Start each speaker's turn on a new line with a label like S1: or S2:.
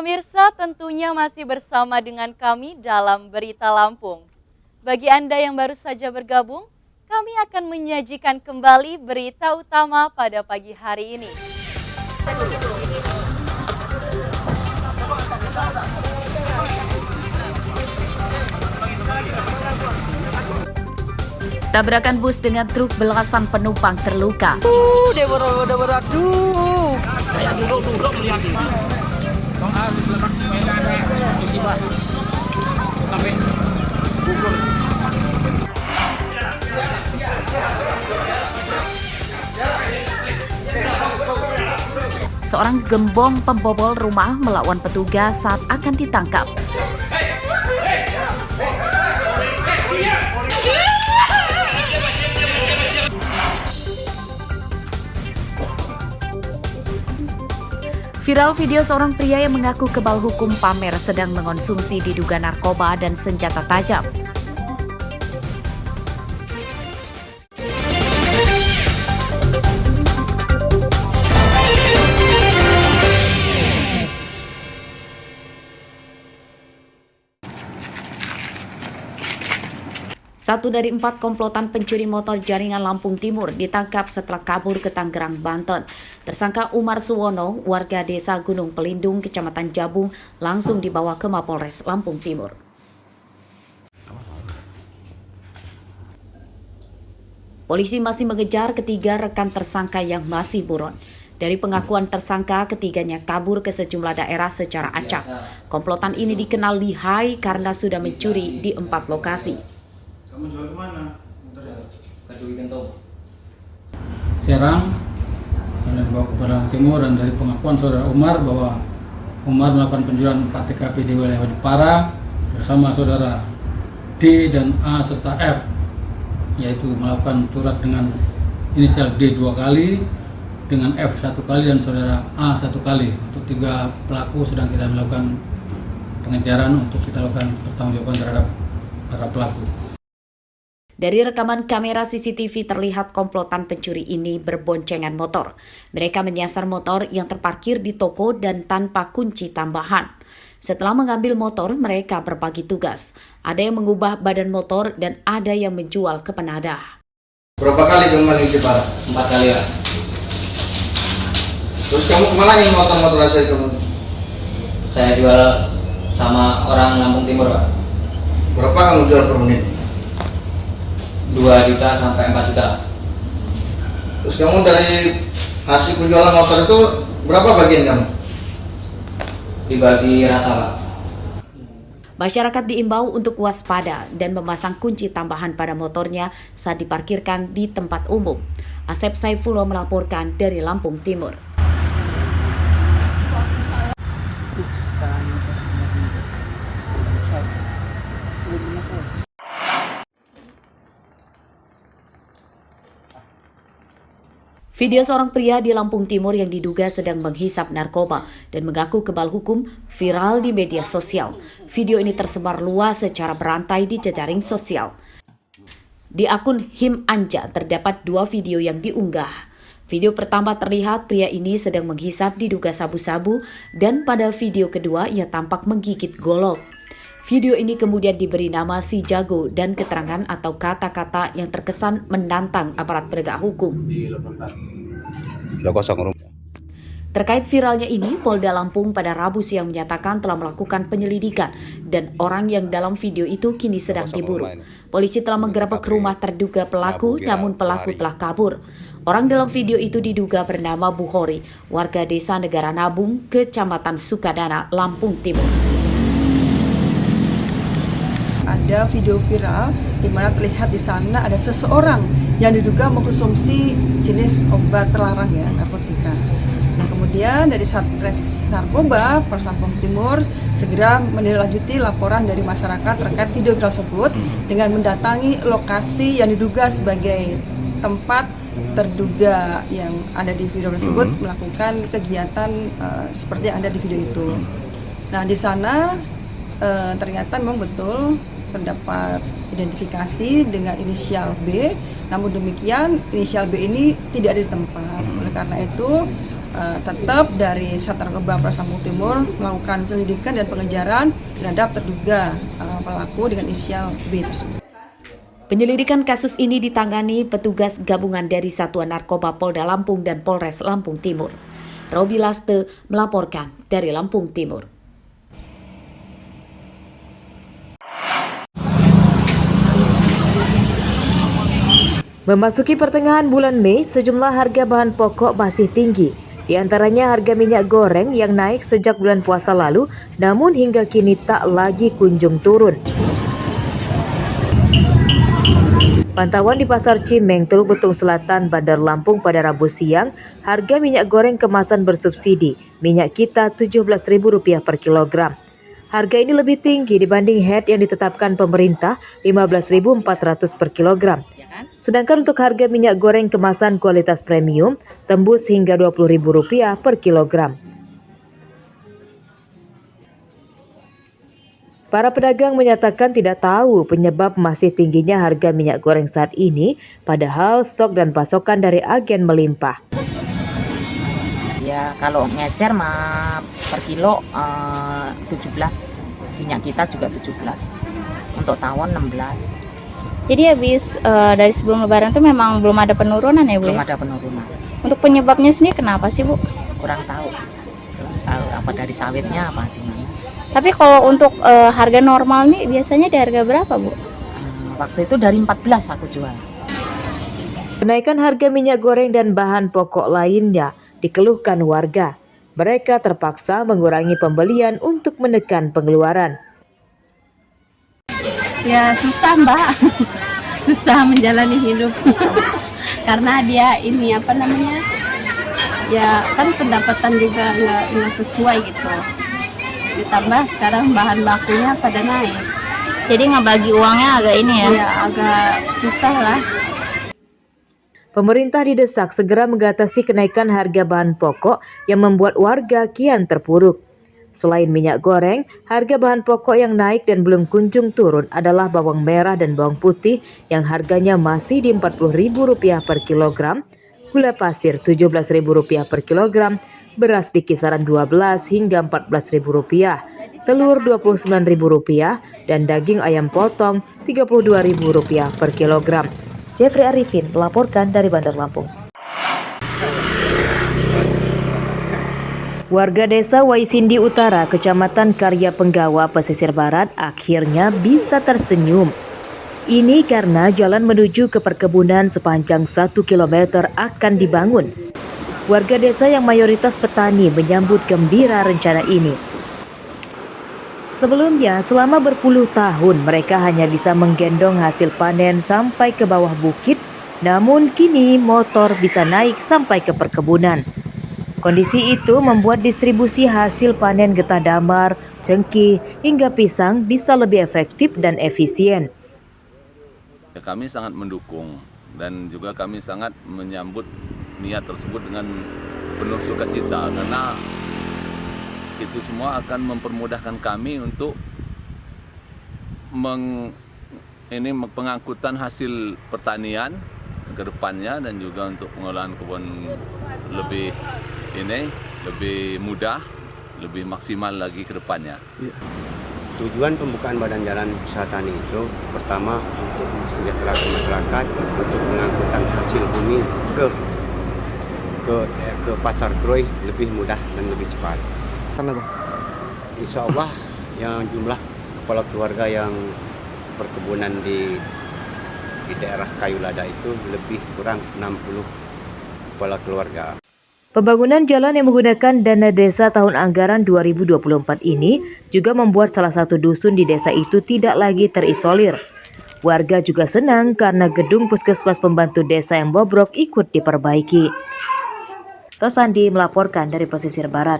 S1: Pemirsa, tentunya masih bersama dengan kami dalam Berita Lampung. Bagi Anda yang baru saja bergabung, kami akan menyajikan kembali berita utama pada pagi hari ini.
S2: Tabrakan bus dengan truk belasan penumpang terluka.
S3: Dia berat.
S4: Saya duduk melihat ini. Sampai gugur.
S2: Seorang gembong pembobol rumah melawan petugas saat akan ditangkap. Viral video seorang pria yang mengaku kebal hukum pamer sedang mengonsumsi diduga narkoba dan senjata tajam. Satu dari 4 komplotan pencuri motor jaringan Lampung Timur ditangkap setelah kabur ke Tangerang, Banten. Tersangka Umar Suwono, warga desa Gunung Pelindung, Kecamatan Jabung, langsung dibawa ke Mapolres Lampung Timur. Polisi masih mengejar ketiga rekan tersangka yang masih buron. Dari pengakuan tersangka, ketiganya kabur ke sejumlah daerah secara acak. Komplotan ini dikenal lihai karena sudah mencuri di 4 lokasi.
S5: Kamu jual kemana?
S4: Kacuri Gentong.
S5: Serang, kemudian dibawa ke Padang Timur, dan dari pengakuan saudara Umar bahwa Umar melakukan penjualan 4 TKP di wilayah Jepara bersama saudara D dan A serta F, yaitu melakukan surat dengan inisial D 2 kali, dengan F 1 kali dan saudara A 1 kali. Untuk 3 pelaku sedang kita melakukan pengejaran untuk kita lakukan pertanggungjawaban terhadap para pelaku.
S2: Dari rekaman kamera CCTV terlihat komplotan pencuri ini berboncengan motor. Mereka menyasar motor yang terparkir di toko dan tanpa kunci tambahan. Setelah mengambil motor, mereka berbagi tugas. Ada yang mengubah badan motor dan ada yang menjual ke penadah.
S6: Berapa kali kamu maling Jepara?
S4: 4 kali ya.
S6: Terus kamu kemana yang motor-motor hasil kamu?
S4: Saya jual sama orang Lampung Timur, Pak.
S6: Berapa kamu jual per menit?
S4: 2 juta sampai 4 juta.
S6: Terus kamu dari hasil penjualan motor itu berapa bagian kamu?
S4: Dibagi rata, Pak.
S2: Masyarakat diimbau untuk waspada dan memasang kunci tambahan pada motornya saat diparkirkan di tempat umum. Asep Saifullah melaporkan dari Lampung Timur. Video seorang pria di Lampung Timur yang diduga sedang menghisap narkoba dan mengaku kebal hukum viral di media sosial. Video ini tersebar luas secara berantai di jejaring sosial. Di akun Him Anja terdapat 2 video yang diunggah. Video pertama terlihat pria ini sedang menghisap diduga sabu-sabu dan pada video kedua ia tampak menggigit golok. Video ini kemudian diberi nama Si Jago dan keterangan atau kata-kata yang terkesan menantang aparat penegak hukum. Terkait viralnya ini, Polda Lampung pada Rabu siang menyatakan telah melakukan penyelidikan dan orang yang dalam video itu kini sedang diburu. Polisi telah menggerebek rumah terduga pelaku, namun pelaku telah kabur. Orang dalam video itu diduga bernama Bukhori, warga desa Negara Nabung, Kecamatan Sukadana, Lampung Timur.
S3: Ada video viral di mana terlihat di sana ada seseorang yang diduga mengkonsumsi jenis obat terlarang ya, narkotika. Nah, kemudian dari Satres Narkoba Polres Lampung Timur segera menindaklanjuti laporan dari masyarakat terkait video viral tersebut dengan mendatangi lokasi yang diduga sebagai tempat terduga yang ada di video tersebut melakukan kegiatan seperti yang ada di video itu. Nah, di sana ternyata memang betul terdapat identifikasi dengan inisial B, namun demikian inisial B ini tidak ada di tempat. Oleh karena itu tetap dari Satrarkoba Polres Lampung Timur melakukan penyelidikan dan pengejaran terhadap terduga pelaku dengan inisial B tersebut.
S2: Penyelidikan kasus ini ditangani petugas gabungan dari Satuan Narkoba Polda Lampung dan Polres Lampung Timur. Robi Laste melaporkan dari Lampung Timur.
S7: Memasuki pertengahan bulan Mei, sejumlah harga bahan pokok masih tinggi. Di antaranya harga minyak goreng yang naik sejak bulan puasa lalu, namun hingga kini tak lagi kunjung turun. Pantauan di Pasar Cimeng, Teluk Betung Selatan, Bandar Lampung pada Rabu siang, harga minyak goreng kemasan bersubsidi, minyak kita Rp17.000 per kilogram. Harga ini lebih tinggi dibanding head yang ditetapkan pemerintah Rp15.400 per kilogram. Sedangkan untuk harga minyak goreng kemasan kualitas premium tembus hingga Rp20.000 per kilogram. Para pedagang menyatakan tidak tahu penyebab masih tingginya harga minyak goreng saat ini, padahal stok dan pasokan dari agen melimpah.
S8: Ya kalau ngecer mah per kilo 17, minyak kita juga 17, untuk tawon 16.
S9: Jadi habis dari sebelum lebaran itu memang belum ada penurunan ya Bu?
S8: Belum ada penurunan.
S9: Untuk penyebabnya sendiri kenapa sih Bu?
S8: Kurang tahu apa dari sawitnya apa gimana.
S9: Tapi kalau untuk harga normal nih biasanya di harga berapa Bu?
S8: Waktu itu dari 14 aku jual.
S7: Kenaikan harga minyak goreng dan bahan pokok lainnya dikeluhkan warga. Mereka terpaksa mengurangi pembelian untuk menekan pengeluaran.
S10: Ya susah Mbak, susah menjalani hidup karena dia ini apa namanya, ya kan pendapatan juga nggak sesuai gitu. Ditambah sekarang bahan bakunya pada naik.
S9: Jadi ngebagi uangnya agak ini ya?
S10: Ya agak susah lah.
S7: Pemerintah didesak segera mengatasi kenaikan harga bahan pokok yang membuat warga kian terpuruk. Selain minyak goreng, harga bahan pokok yang naik dan belum kunjung turun adalah bawang merah dan bawang putih yang harganya masih di Rp40.000 per kilogram, gula pasir Rp17.000 per kilogram, beras di kisaran Rp12 hingga Rp14.000, telur Rp29.000, dan daging ayam potong Rp32.000 per kilogram. Jeffrey Arifin melaporkan dari Bandar Lampung. Warga desa Waisindi Utara, Kecamatan Karya Penggawa, Pesisir Barat akhirnya bisa tersenyum. Ini karena jalan menuju ke perkebunan sepanjang 1 km akan dibangun. Warga desa yang mayoritas petani menyambut gembira rencana ini. Sebelumnya, selama berpuluh tahun mereka hanya bisa menggendong hasil panen sampai ke bawah bukit, namun kini motor bisa naik sampai ke perkebunan. Kondisi itu membuat distribusi hasil panen getah damar, cengkih, hingga pisang bisa lebih efektif dan efisien.
S11: Kami sangat mendukung dan juga kami sangat menyambut niat tersebut dengan penuh sukacita karena itu semua akan mempermudahkan kami untuk pengangkutan hasil pertanian ke depannya dan juga untuk pengolahan kebun lebih mudah, lebih maksimal lagi ke depannya.
S12: Tujuan pembukaan Badan Jalan Usaha Tani itu pertama untuk mensejahterakan masyarakat, untuk pengangkutan hasil bumi ke pasar Kroy lebih mudah dan lebih cepat. Insya Allah yang jumlah kepala keluarga yang perkebunan di daerah Kayu Lada itu lebih kurang 60 kepala keluarga.
S7: Pembangunan jalan yang menggunakan dana desa tahun anggaran 2024 ini juga membuat salah satu dusun di desa itu tidak lagi terisolir. Warga juga senang karena gedung puskesmas pembantu desa yang bobrok ikut diperbaiki. Rosandi melaporkan dari Pesisir Barat.